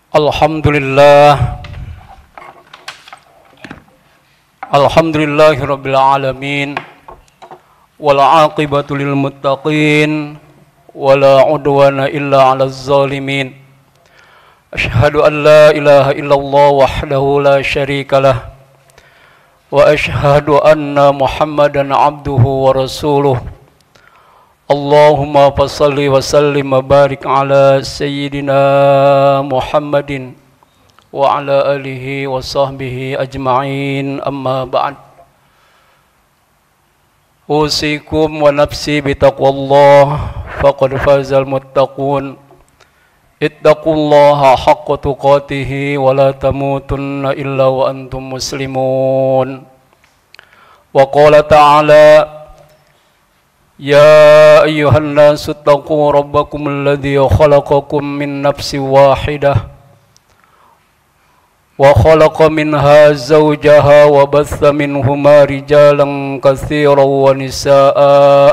Alhamdulillah, Alhamdulillahirabbil alamin, wal aqibatu lil muttaqin, wala udwana illa 'alaz zalimin. Asyhadu an la ilaha illallah wahdahu la syarikalah, wa asyhadu anna Muhammadan 'abduhu wa rasuluh. Allahumma fassalli wa sallim wa barik ala sayyidina Muhammadin wa ala alihi wa sahbihi ajma'in, amma ba'd. Usikum wa nafsi bitaqwallah, faqad fazal muttaqun. Ittaqullaha haqqa tuqatihi wa la tamutunna illa wa antum muslimun. Wa qala ta'ala: Ya ayyuhan nasu attaqu rabbakum alladhi khalaqakum min nafsin wahidah wa khalaqa minha zawjaha wa batha minhuma rijalan katsiran wa nisaa'a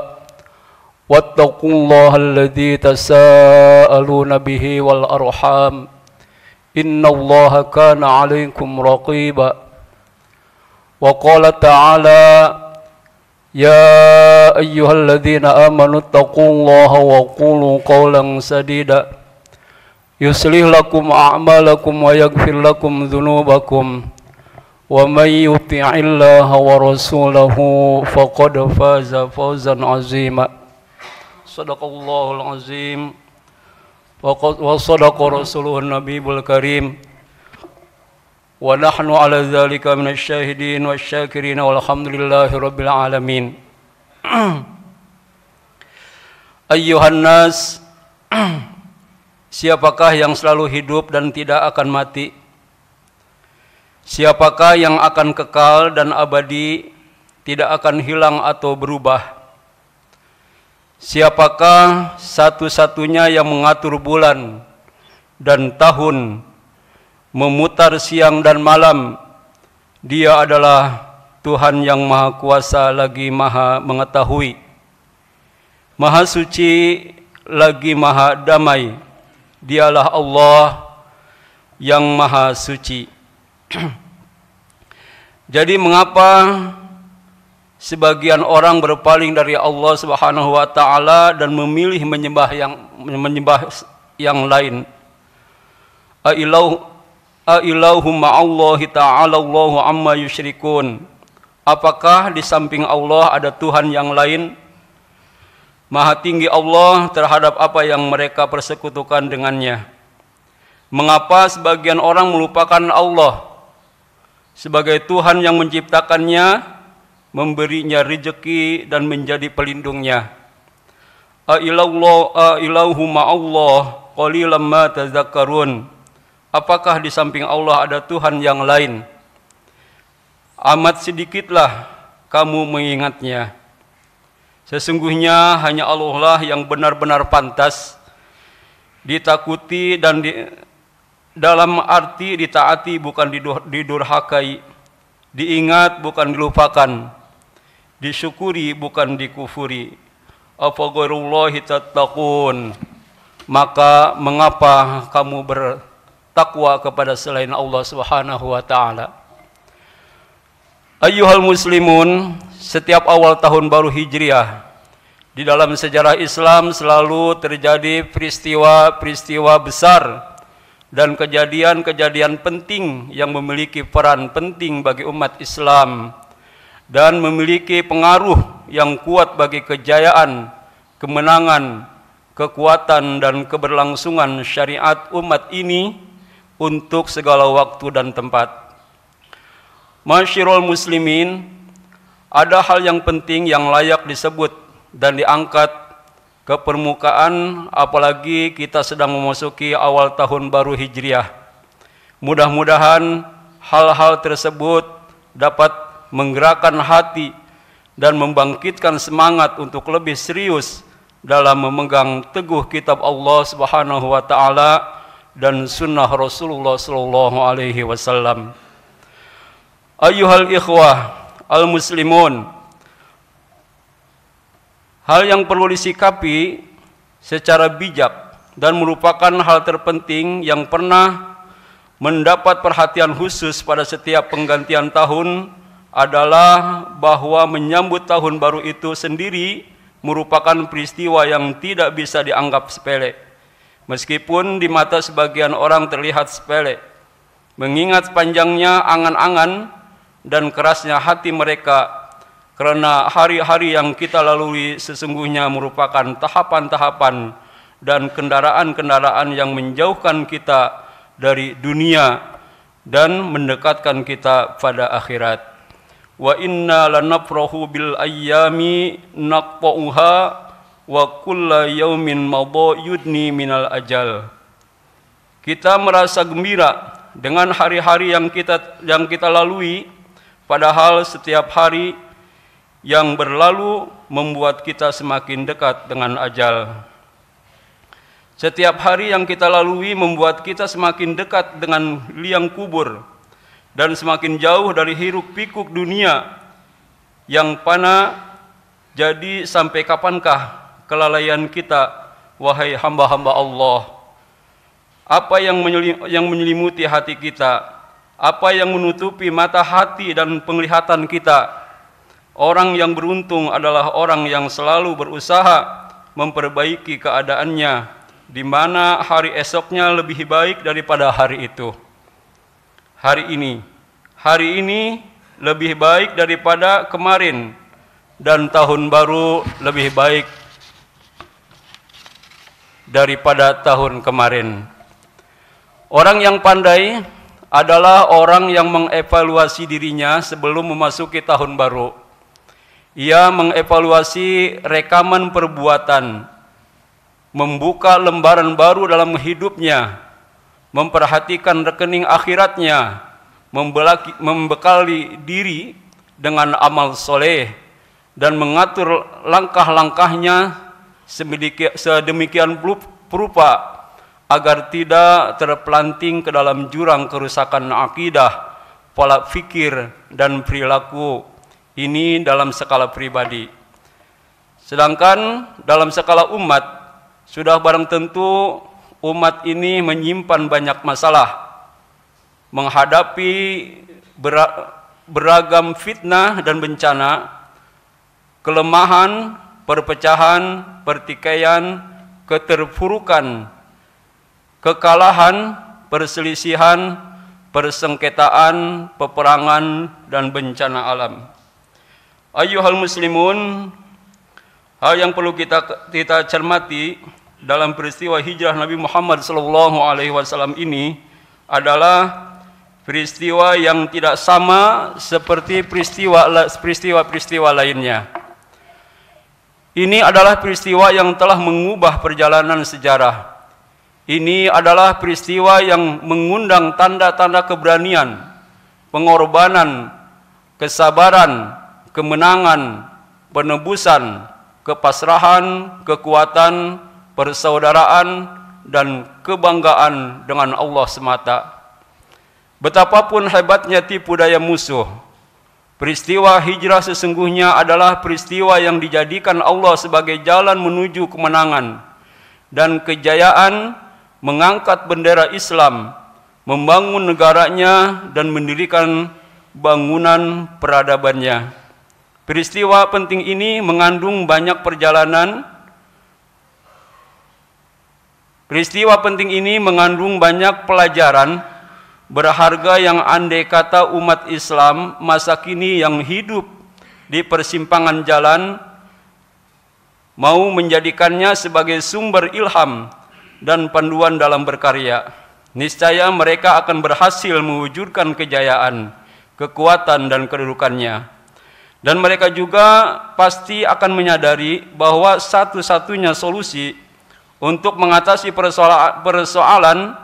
wattaqullaha alladhi tasaaluna bihi wal arham innallaha kana 'alaykum raqiba. Wa qala ta'ala: Ya ayyuhalladzina amanu taqullaha wa qulu qawlan sadida yuslih lakum a'malakum wa yaghfir lakum dhunubakum wa may yuti'illaha wa rasulahu faqad faza fawzan 'azima. Shadaqallahul 'azim wa shadaqa rasuluhun nabiyul karim. Wa nahnu ala dzalika minasyahidin wasyakirin walhamdulillahi rabbil alamin. Ayyuhan nas, siapakah yang selalu hidup dan tidak akan mati? Siapakah yang akan kekal dan abadi, tidak akan hilang atau berubah? Siapakah satu-satunya yang mengatur bulan dan tahun, memutar siang dan malam? Dia adalah Tuhan yang Maha Kuasa lagi Maha Mengetahui, Maha Suci lagi Maha Damai. Dialah Allah yang Maha Suci. Jadi mengapa sebagian orang berpaling dari Allah Subhanahu wa taala dan memilih menyembah yang lain? Ailahu ma'allahi ta'ala Allahu amma yusyrikun. Apakah di samping Allah ada Tuhan yang lain? Maha tinggi Allah terhadap apa yang mereka persekutukan dengannya. Mengapa sebagian orang melupakan Allah sebagai Tuhan yang menciptakannya, memberinya rezeki dan menjadi pelindungnya? Ailahu ma'allah qalilan ma tazakkarun. Apakah di samping Allah ada Tuhan yang lain? Amat sedikitlah kamu mengingatnya. Sesungguhnya hanya Allah lah yang benar-benar pantas ditakuti dan dalam arti ditaati bukan didurhakai, diingat bukan dilupakan, disyukuri bukan dikufuri. Afa ghairullahi tattaqun? Maka mengapa kamu takwa kepada selain Allah Subhanahu wa taala? Ayyuhal muslimun, setiap awal tahun baru Hijriah di dalam sejarah Islam selalu terjadi peristiwa-peristiwa besar dan kejadian-kejadian penting yang memiliki peran penting bagi umat Islam dan memiliki pengaruh yang kuat bagi kejayaan, kemenangan, kekuatan dan keberlangsungan syariat umat ini untuk segala waktu dan tempat. Masyirul muslimin, ada hal yang penting yang layak disebut dan diangkat ke permukaan, apalagi kita sedang memasuki awal tahun baru Hijriah. Mudah-mudahan hal-hal tersebut dapat menggerakkan hati dan membangkitkan semangat untuk lebih serius dalam memegang teguh kitab Allah Subhanahu wa taala dan sunnah Rasulullah sallallahu alaihi wasallam. Ayyuhal ikhwah al-muslimun, hal yang perlu disikapi secara bijak dan merupakan hal terpenting yang pernah mendapat perhatian khusus pada setiap penggantian tahun adalah bahwa menyambut tahun baru itu sendiri merupakan peristiwa yang tidak bisa dianggap sepele. Meskipun di mata sebagian orang terlihat sepele, mengingat panjangnya angan-angan dan kerasnya hati mereka, karena hari-hari yang kita lalui sesungguhnya merupakan tahapan-tahapan dan kendaraan-kendaraan yang menjauhkan kita dari dunia dan mendekatkan kita pada akhirat. Wa inna lanafrahu bil ayyami naqta'uha wa kulla yaumin madha yudni minal ajal. Kita merasa gembira dengan hari-hari yang kita lalui, padahal setiap hari yang berlalu membuat kita semakin dekat dengan ajal. Setiap hari yang kita lalui membuat kita semakin dekat dengan liang kubur dan semakin jauh dari hiruk pikuk dunia yang fana. Jadi sampai kapankah kelalaian kita, wahai hamba-hamba Allah? Apa yang menyelimuti hati kita? Apa yang menutupi mata hati dan penglihatan kita? Orang yang beruntung adalah orang yang selalu berusaha memperbaiki keadaannya, di mana hari esoknya lebih baik daripada hari itu. Hari ini lebih baik daripada kemarin, dan tahun baru lebih baik daripada tahun kemarin. Orang yang pandai adalah orang yang mengevaluasi dirinya sebelum memasuki tahun baru. Ia mengevaluasi rekaman perbuatan, membuka lembaran baru dalam hidupnya, memperhatikan rekening akhiratnya, membekali diri dengan amal soleh, dan mengatur langkah-langkahnya sedemikian rupa agar tidak terpelanting ke dalam jurang kerusakan akidah, pola fikir, dan perilaku ini dalam skala pribadi. Sedangkan dalam skala umat, sudah barang tentu umat ini menyimpan banyak masalah, menghadapi beragam fitnah dan bencana, kelemahan, perpecahan, pertikaian, keterpurukan, kekalahan, perselisihan, persengketaan, peperangan, dan bencana alam. Ayyuhal muslimun, hal yang perlu kita cermati dalam peristiwa hijrah Nabi Muhammad SAW ini adalah peristiwa yang tidak sama seperti peristiwa-peristiwa lainnya. Ini adalah peristiwa yang telah mengubah perjalanan sejarah. Ini adalah peristiwa yang mengundang tanda-tanda keberanian, pengorbanan, kesabaran, kemenangan, penebusan, kepasrahan, kekuatan, persaudaraan, dan kebanggaan dengan Allah semata. Betapapun hebatnya tipu daya musuh, peristiwa hijrah sesungguhnya adalah peristiwa yang dijadikan Allah sebagai jalan menuju kemenangan dan kejayaan, mengangkat bendera Islam, membangun negaranya, dan mendirikan bangunan peradabannya. Peristiwa penting ini mengandung banyak perjalanan. Peristiwa penting ini mengandung banyak pelajaran berharga yang andai kata umat Islam masa kini yang hidup di persimpangan jalan mau menjadikannya sebagai sumber ilham dan panduan dalam berkarya, niscaya mereka akan berhasil mewujudkan kejayaan, kekuatan, dan kedudukannya. Dan mereka juga pasti akan menyadari bahwa satu-satunya solusi untuk mengatasi persoalan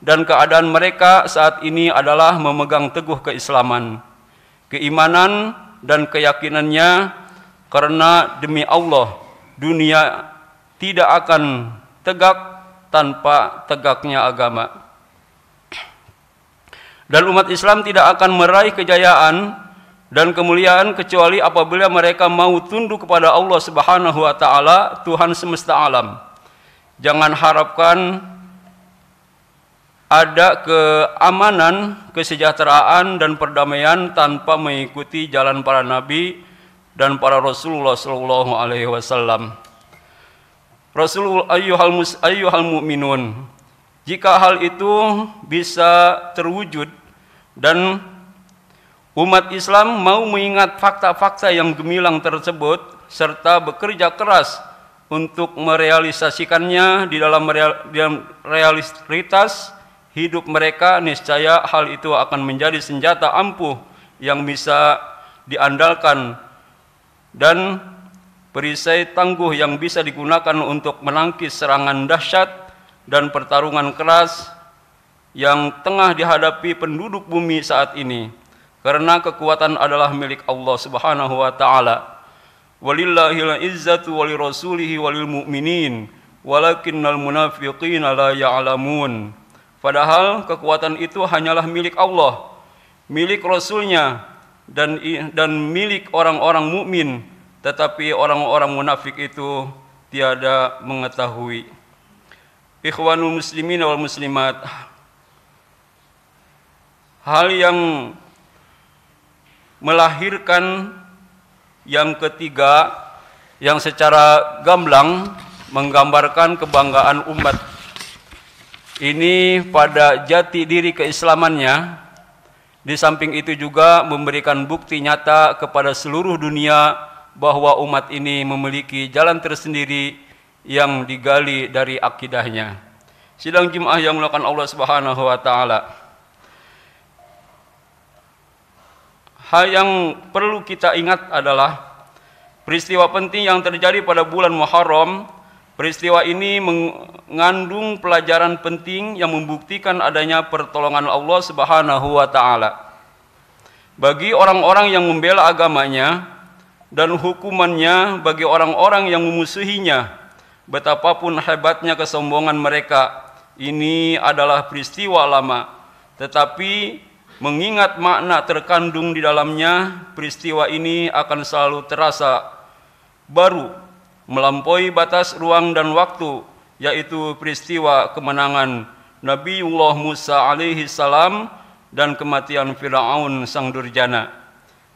dan keadaan mereka saat ini adalah memegang teguh keislaman, keimanan, dan keyakinannya, karena demi Allah, dunia tidak akan tegak tanpa tegaknya agama. Dan umat Islam tidak akan meraih kejayaan dan kemuliaan kecuali apabila mereka mau tunduk kepada Allah Subhanahu wa taala, Tuhan semesta alam. Jangan harapkan ada keamanan, kesejahteraan dan perdamaian tanpa mengikuti jalan para nabi dan para Rasulullah sallallahu alaihi wasallam. Ayyuhal mu'minun, jika hal itu bisa terwujud dan umat Islam mau mengingat fakta-fakta yang gemilang tersebut serta bekerja keras untuk merealisasikannya di dalam realitas hidup mereka, niscaya hal itu akan menjadi senjata ampuh yang bisa diandalkan dan perisai tangguh yang bisa digunakan untuk menangkis serangan dahsyat dan pertarungan keras yang tengah dihadapi penduduk bumi saat ini, karena kekuatan adalah milik Allah Subhanahu wa taala. Walillahil izzatu walirasulihi walil mu'minin walakinnal munafiqina la ya'lamun. Padahal kekuatan itu hanyalah milik Allah, milik Rasulnya, dan milik orang-orang mukmin, tetapi orang-orang munafik itu tiada mengetahui. Ikhwanul muslimin wal muslimat, hal yang melahirkan yang ketiga yang secara gamblang menggambarkan kebanggaan umat ini pada jati diri keislamannya, di samping itu juga memberikan bukti nyata kepada seluruh dunia bahwa umat ini memiliki jalan tersendiri yang digali dari akidahnya. Sidang Jumat yang dimuliakan Allah Subhanahu wa taala. Hal yang perlu kita ingat adalah peristiwa penting yang terjadi pada bulan Muharram. Peristiwa ini mengandung pelajaran penting yang membuktikan adanya pertolongan Allah Subhanahu wa taala bagi orang-orang yang membela agamanya dan hukumannya bagi orang-orang yang memusuhinya. Betapapun hebatnya kesombongan mereka, ini adalah peristiwa lama, tetapi mengingat makna terkandung di dalamnya, peristiwa ini akan selalu terasa baru, melampaui batas ruang dan waktu, yaitu peristiwa kemenangan Nabiullah Musa alaihi salam dan kematian Fir'aun sang durjana.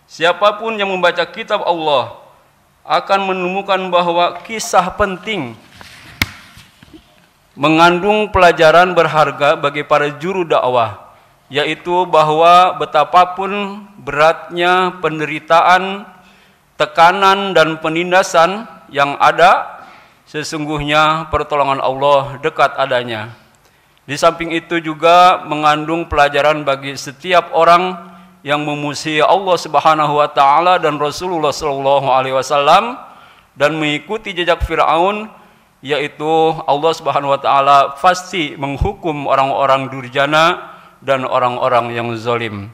Siapapun yang membaca kitab Allah akan menemukan bahwa kisah penting mengandung pelajaran berharga bagi para juru dakwah, yaitu bahwa betapapun beratnya penderitaan, tekanan dan penindasan yang ada, sesungguhnya pertolongan Allah dekat adanya. Di samping itu juga mengandung pelajaran bagi setiap orang yang memusuhi Allah Subhanahu wa taala dan Rasulullah sallallahu alaihi wasallam dan mengikuti jejak Firaun, yaitu Allah Subhanahu wa taala pasti menghukum orang-orang durjana dan orang-orang yang zalim.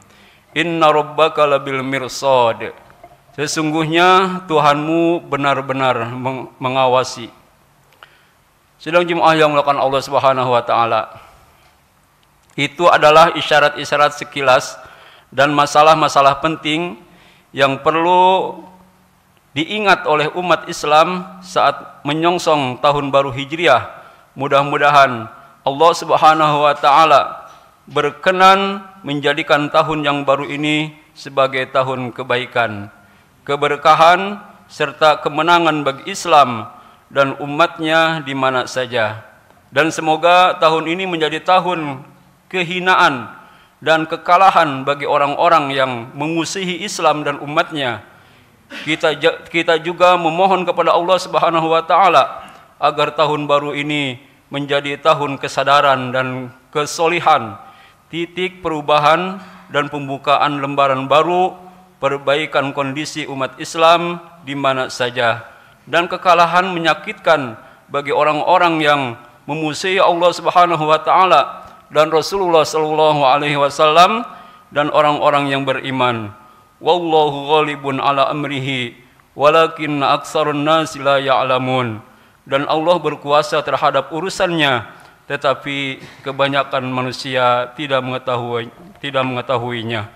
Inna rabbaka labil mirsad. Sesungguhnya Tuhanmu benar-benar mengawasi. Sidang Jumat yang dimuliakan Allah Subhanahu wa taala. Itu adalah isyarat-isyarat sekilas dan masalah-masalah penting yang perlu diingat oleh umat Islam saat menyongsong tahun baru Hijriah. Mudah-mudahan Allah Subhanahu wa taala berkenan menjadikan tahun yang baru ini sebagai tahun kebaikan, keberkahan serta kemenangan bagi Islam dan umatnya di mana saja. Dan semoga tahun ini menjadi tahun kehinaan dan kekalahan bagi orang-orang yang memusuhi Islam dan umatnya. Kita juga memohon kepada Allah Subhanahu wa taala agar tahun baru ini menjadi tahun kesadaran dan kesolihan, titik perubahan dan pembukaan lembaran baru, perbaikan kondisi umat Islam di mana saja, dan kekalahan menyakitkan bagi orang-orang yang memusuhi Allah Subhanahu wa taala dan Rasulullah sallallahu alaihi wasallam dan orang-orang yang beriman. Wallahu ghalibun ala amrihi walakinna aktsarun nasi la ya'lamun. Dan Allah berkuasa terhadap urusannya, tetapi kebanyakan manusia tidak mengetahuinya.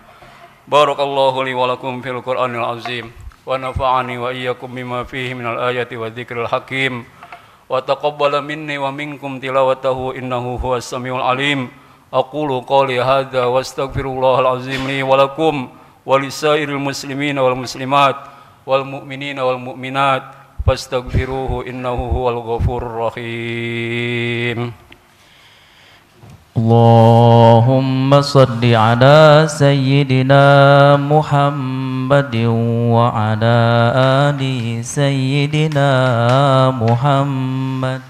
Barakallahu li wa lakum fil Qur'anil azim wa nafa'ani wa iyyakum bima fihi minal ayati wa dzikril hakim wa taqabbala minni wa minkum tilawatahu innahu huwas samiul alim. aqulu qawli hadza wa astaghfirullahal azim li wa lakum wa lisairil muslimina wal muslimat wal mu'minina wal mu'minat fastaghfiruhu innahu huwal ghafurur rahim. Allahumma salli ala sayyidina Muhammadin wa ala ali sayyidina Muhammad.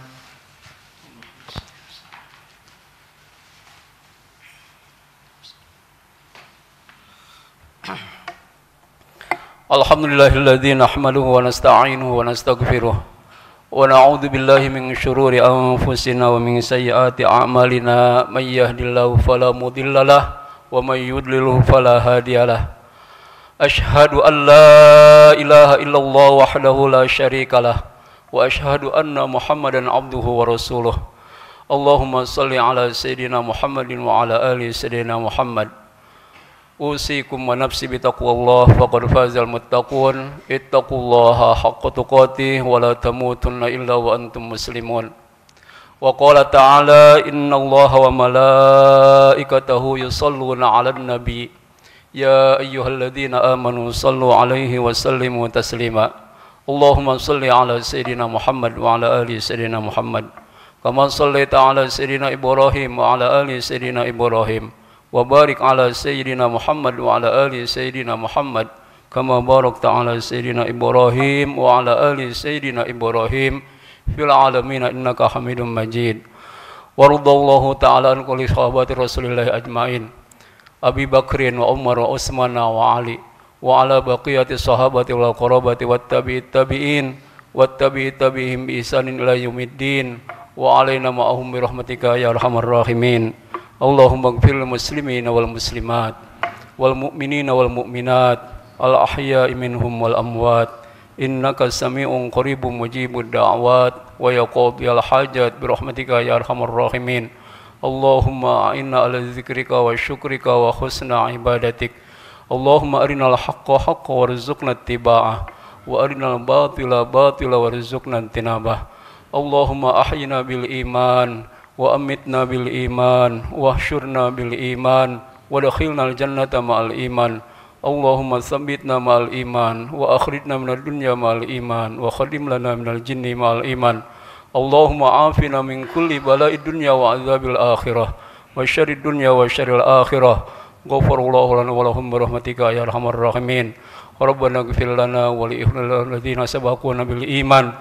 Alhamdulillahilladzi nahmaduhu wa nasta'inuhu wa nastaghfiruh wa na'udzu billahi min syururi anfusina wa min sayyiati a'malina may yahdihillahu fala mudhillalah wa may yudlilhu fala hadiyalah. Asyhadu an la ilaha illallah wahdahu la syarikalah wa asyhadu anna Muhammadan abduhu wa rasuluh. Allahumma shalli ala sayyidina Muhammadin wa ala ali sayyidina Muhammad. Usikum wa nafsi bitaqwallah faqad fazal muttaqun ittaqullaha haqqa tuqatih wa la tamutunna illa wa antum muslimun. Wa qala ta'ala innallaha wa malaikatahu yusalluna 'alan nabi ya ayyuhalladzina amanu sallu 'alaihi wa sallimu taslima. Allahumma shalli 'ala sayyidina Muhammad wa 'ala ali sayyidina Muhammad kama shallaita 'ala sayyidina Ibrahim wa 'ala ali sayyidina Ibrahim wa barik ala sayyidina Muhammad wa ala ali sayyidina Muhammad kama barakta ala sayyidina Ibrahim wa ala ali sayyidina Ibrahim fil alamin innaka Hamidum Majid. Waradallahu ta'ala an kulli sahabati Rasulillah ajmain Abi Bakrin wa Umar wa Utsman wa Ali wa ala baqiyati sahabati wal qarabati wat tabi'it tabi'in wat tabi'it tabi'ihim bi ihsanin ila yaumiddin wa alaina ma'ahum bi rahmatika ya arhamar rahimin. Allahumma ighfir lil muslimina wal muslimat wal mu'minina wal mu'minat al ahya'i minhum wal amwat innaka sami'un qaribun mujibud da'wat wa yaqdiyal hajat bi rahmatika ya arhamar rahimin. Allahumma a'inna ala dzikrika wa syukrika wa husna ibadatik. Allahumma arinal haqqa haqqan warzuqna ittiba'ah wa arinal batila batila warzuqna ijtinabah. Allahumma ahyina bil iman wa amitna bil iman wa hsyurna bil iman wa dakhilna al jannata ma'al iman. Allahumma tsabbitna ma'al iman wa akhrijna minad dunya ma'al iman wa khadim lana minal jinni ma'al iman. Allahumma afina min kulli bala'id dunya wa azabil akhirah wa syarrid dunya wa syarril akhirah. Ghafarallahu lana wa lahum bi rahmatika ya arhamar rahimin. Rabbana ighfir lana wa li ikhwanina alladziina sabaquna bil iman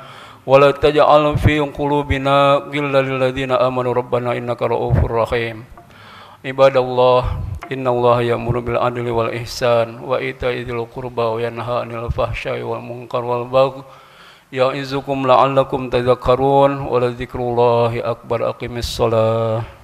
wa la taj'al fi qulubina ghillan lil ladzina amanu rabbana innaka ra'ufur rahim. Ibadallah, innallaha ya'muru bil adli wal ihsan wa ita'i dzil qurba wa yanha 'anil fahsya'i wal munkar wal baghi ya'izukum la'allakum tadhakkarun wa la dzikrullahi akbar. Aqimis shalah.